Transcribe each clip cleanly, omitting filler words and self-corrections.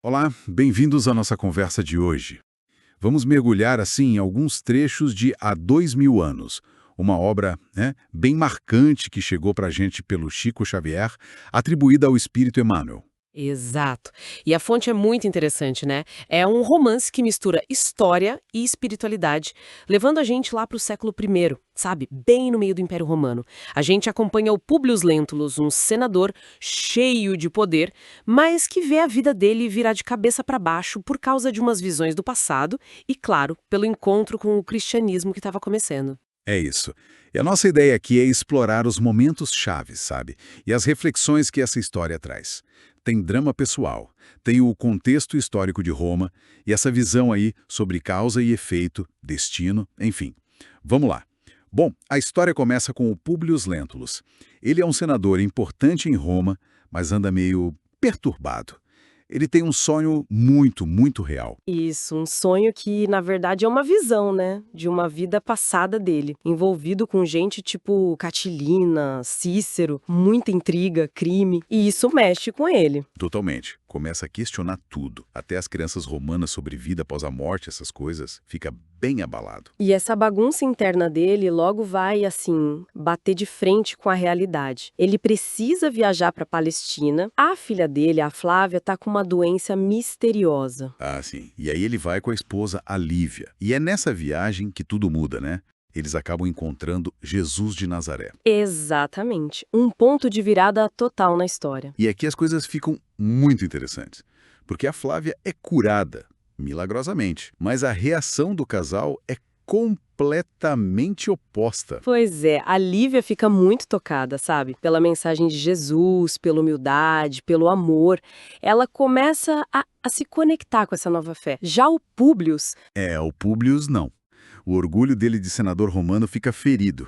Olá, bem-vindos à nossa conversa de hoje. Vamos mergulhar, assim, em alguns trechos de Há 2000 anos, uma obra, bem marcante que chegou para a gente pelo Chico Xavier, atribuída ao Espírito Emmanuel. Exato. E a fonte é muito interessante, né? É um romance que mistura história e espiritualidade, levando a gente lá para o século I, sabe? Bem no meio do Império Romano. A gente acompanha o Públio Lentulus, um senador cheio de poder, mas que vê a vida dele virar de cabeça para baixo por causa de umas visões do passado e, claro, pelo encontro com o cristianismo que estava começando. É isso. E a nossa ideia aqui é explorar os momentos chaves, sabe? E as reflexões que essa história traz. Tem drama pessoal, tem o contexto histórico de Roma e essa visão aí sobre causa e efeito, destino, enfim. Vamos lá. Bom, a história começa com o Públio Lentulus. Ele é um senador importante em Roma, mas anda meio perturbado. Ele tem um sonho muito, muito real. Isso, um sonho que, na verdade, é uma visão, né? De uma vida passada dele, envolvido com gente tipo Catilina, Cícero, muita intriga, crime, e isso mexe com ele. Totalmente. Começa a questionar tudo. Até as crianças romanas sobre vida após a morte, essas coisas, fica bem abalado. E essa bagunça interna dele logo vai, assim, bater de frente com a realidade. Ele precisa viajar para Palestina. A filha dele, a Flávia, tá com uma doença misteriosa. Ah, sim. E aí ele vai com a esposa, a Lívia. E é nessa viagem que tudo muda, né? Eles acabam encontrando Jesus de Nazaré. Exatamente. Um ponto de virada total na história. E aqui as coisas ficam muito interessantes. Porque a Flávia é curada, milagrosamente. Mas a reação do casal é completamente oposta. Pois é, a Lívia fica muito tocada, sabe? Pela mensagem de Jesus, pela humildade, pelo amor. Ela começa a se conectar com essa nova fé. Já o Públio, O Públio não. O orgulho dele de senador romano fica ferido.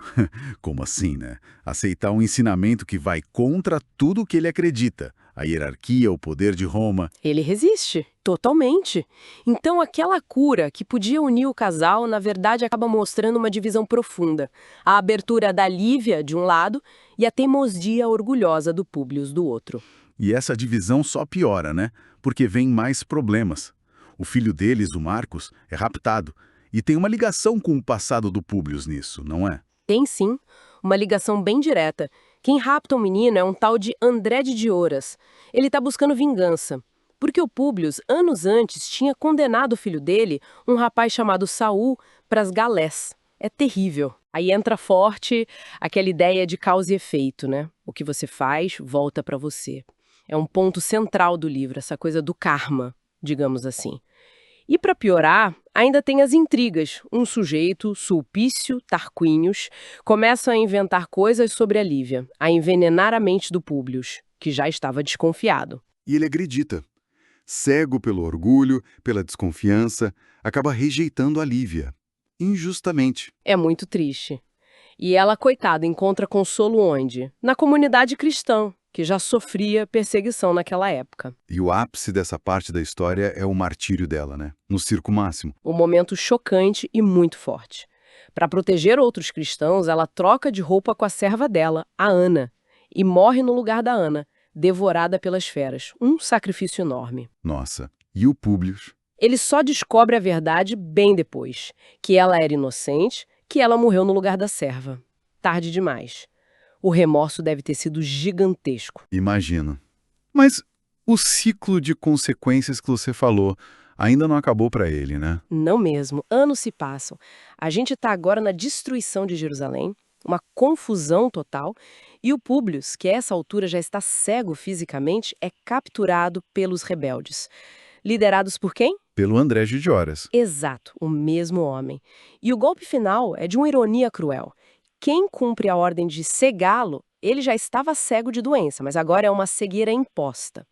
Como assim, né? Aceitar um ensinamento que vai contra tudo o que ele acredita. A hierarquia, o poder de Roma. ele resiste, totalmente. Então aquela cura que podia unir o casal, na verdade acaba mostrando uma divisão profunda. A abertura da Lívia, de um lado, e a teimosia orgulhosa do Públio, do outro. E essa divisão só piora, né? Porque vem mais problemas. O filho deles, o Marcos, é raptado. E tem uma ligação com o passado do Públio nisso, não é? Tem sim, uma ligação bem direta. Quem rapta o menino é um tal de André de Dioras. Ele está buscando vingança. Porque o Públio, anos antes, tinha condenado o filho dele, um rapaz chamado Saul, para as galés. É terrível. Aí entra forte aquela ideia de causa e efeito, né? O que você faz, volta para você. É um ponto central do livro, essa coisa do karma, digamos assim. E para piorar, ainda tem as intrigas. Um sujeito, Sulpício Tarquinius, começa a inventar coisas sobre a Lívia, a envenenar a mente do Públio, que já estava desconfiado. E ele acredita. Cego pelo orgulho, pela desconfiança, acaba rejeitando a Lívia. Injustamente. É muito triste. E ela, coitada, encontra consolo onde? Na comunidade cristã, que já sofria perseguição naquela época. E o ápice dessa parte da história é o martírio dela, né? No circo máximo. Um momento chocante e muito forte. Para proteger outros cristãos, ela troca de roupa com a serva dela, a Ana, e morre no lugar da Ana, devorada pelas feras. Um sacrifício enorme. Nossa. E o Públio? Ele só descobre a verdade bem depois, que ela era inocente, que ela morreu no lugar da serva. Tarde demais. O remorso deve ter sido gigantesco. Imagino. Mas o ciclo de consequências que você falou ainda não acabou para ele, né? Não mesmo. Anos se passam. A gente está agora na destruição de Jerusalém, uma confusão total, e o Públio, que a essa altura já está cego fisicamente, é capturado pelos rebeldes. Liderados por quem? Pelo André de Dioras. Exato, o mesmo homem. E o golpe final é de uma ironia cruel. Quem cumpre a ordem de cegá-lo, ele já estava cego de doença, mas agora é uma cegueira imposta.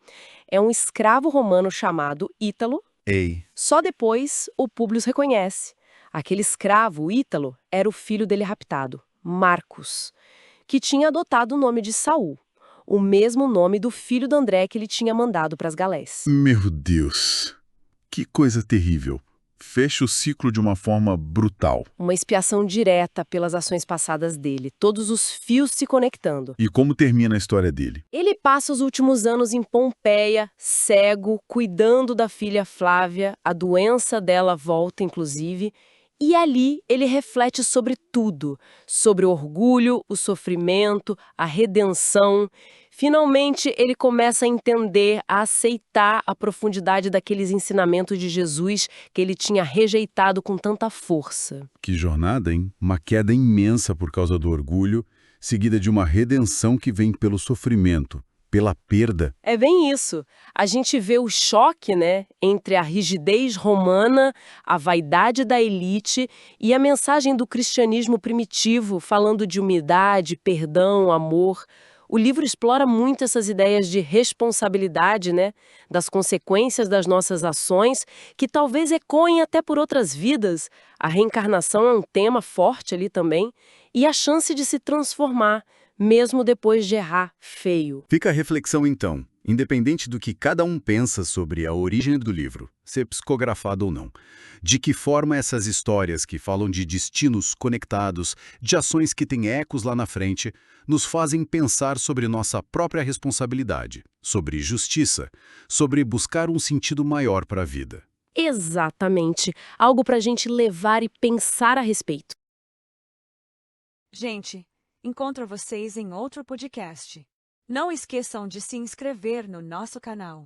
É um escravo romano chamado Ítalo. Ei. Só depois o Públio reconhece. Aquele escravo, o Ítalo, era o filho dele raptado, Marcos, que tinha adotado o nome de Saul, o mesmo nome do filho do André que ele tinha mandado para as galés. Meu Deus. Que coisa terrível. fecha o ciclo de uma forma brutal. Uma expiação direta pelas ações passadas dele, todos os fios se conectando. E como termina a história dele? Ele passa os últimos anos em Pompeia, cego, cuidando da filha Flávia, a doença dela volta, inclusive, e ali ele reflete sobre tudo, sobre o orgulho, o sofrimento, a redenção. Finalmente, ele começa a entender, a aceitar a profundidade daqueles ensinamentos de Jesus que ele tinha rejeitado com tanta força. Que jornada, hein? Uma queda imensa por causa do orgulho, seguida de uma redenção que vem pelo sofrimento, pela perda. É bem isso. A gente vê o choque, né, entre a rigidez romana, a vaidade da elite e a mensagem do cristianismo primitivo, falando de humildade, perdão, amor. O livro explora muito essas ideias de responsabilidade, né, das consequências das nossas ações, que talvez ecoem até por outras vidas. A reencarnação é um tema forte ali também, e a chance de se transformar, mesmo depois de errar feio. Fica a reflexão então, independente do que cada um pensa sobre a origem do livro, ser psicografado ou não. De que forma essas histórias que falam de destinos conectados, de ações que têm ecos lá na frente, nos fazem pensar sobre nossa própria responsabilidade, sobre justiça, sobre buscar um sentido maior para a vida. Exatamente. Algo para a gente levar e pensar a respeito. Gente, encontro vocês em outro podcast. Não esqueçam de se inscrever no nosso canal.